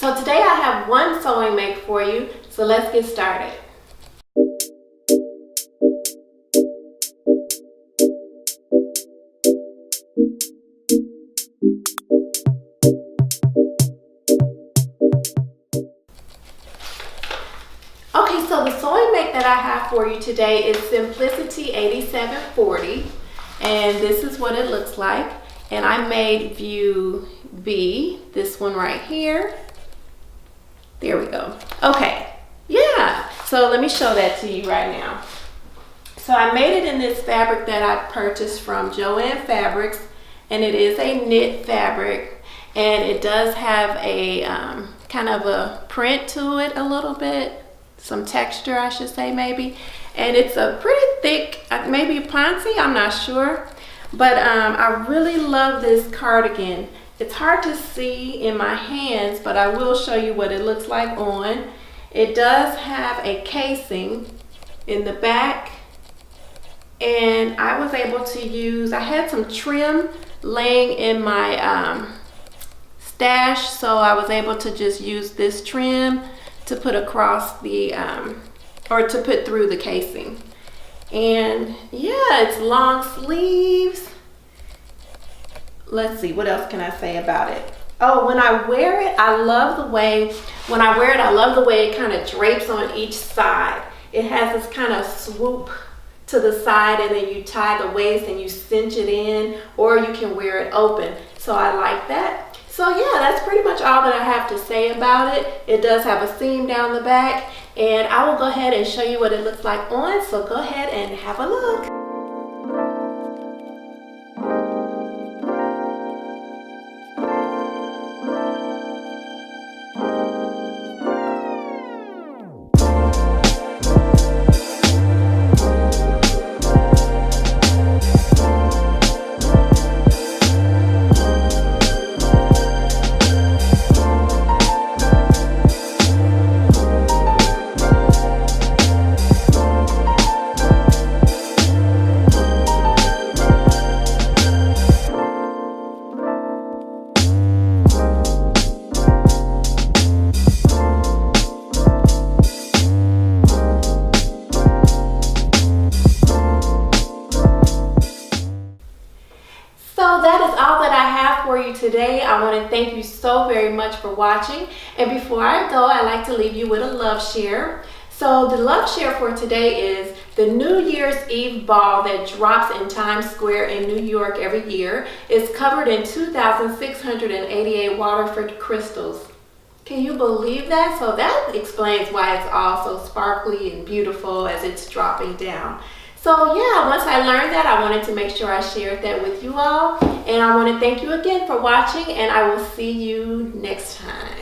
So today I have one sewing make for you, so let's get started. Okay, so the sewing make that I have for you today is Simplicity 8740, and this is what it looks like. And I made view B, this one right here. There we go. Okay, yeah, so let me show that to you right now. So I made it in this fabric that I purchased from Joann Fabrics, and it is a knit fabric, and it does have a kind of a print to it a little bit. Some texture, I should say, maybe. And it's a pretty thick, maybe poncy, I'm not sure. But I really love this cardigan. It's hard to see in my hands, but I will show you what it looks like on. It does have a casing in the back. And I was able to use, I had some trim laying in my stash, so I was able to just use this trim to put across the, or to put through the casing. And yeah, it's long sleeves. Let's see, what else can I say about it? Oh, when I wear it, I love the way it kind of drapes on each side. It has this kind of swoop to the side, and then you tie the waist and you cinch it in, or you can wear it open. So I like that. So yeah, that's pretty much all that I have to say about it. It does have a seam down the back, and I will go ahead and show you what it looks like on, so go ahead and have a look. For you today. I want to thank you so very much for watching, and before I go, I like to leave you with a love share. So the love share for today is the New Year's Eve ball that drops in Times Square in New York every year is covered in 2,688 Waterford crystals. Can you believe that? So that explains why it's all so sparkly and beautiful as it's dropping down. So yeah, once I learned that, I wanted to make sure I shared that with you all. And I want to thank you again for watching, and I will see you next time.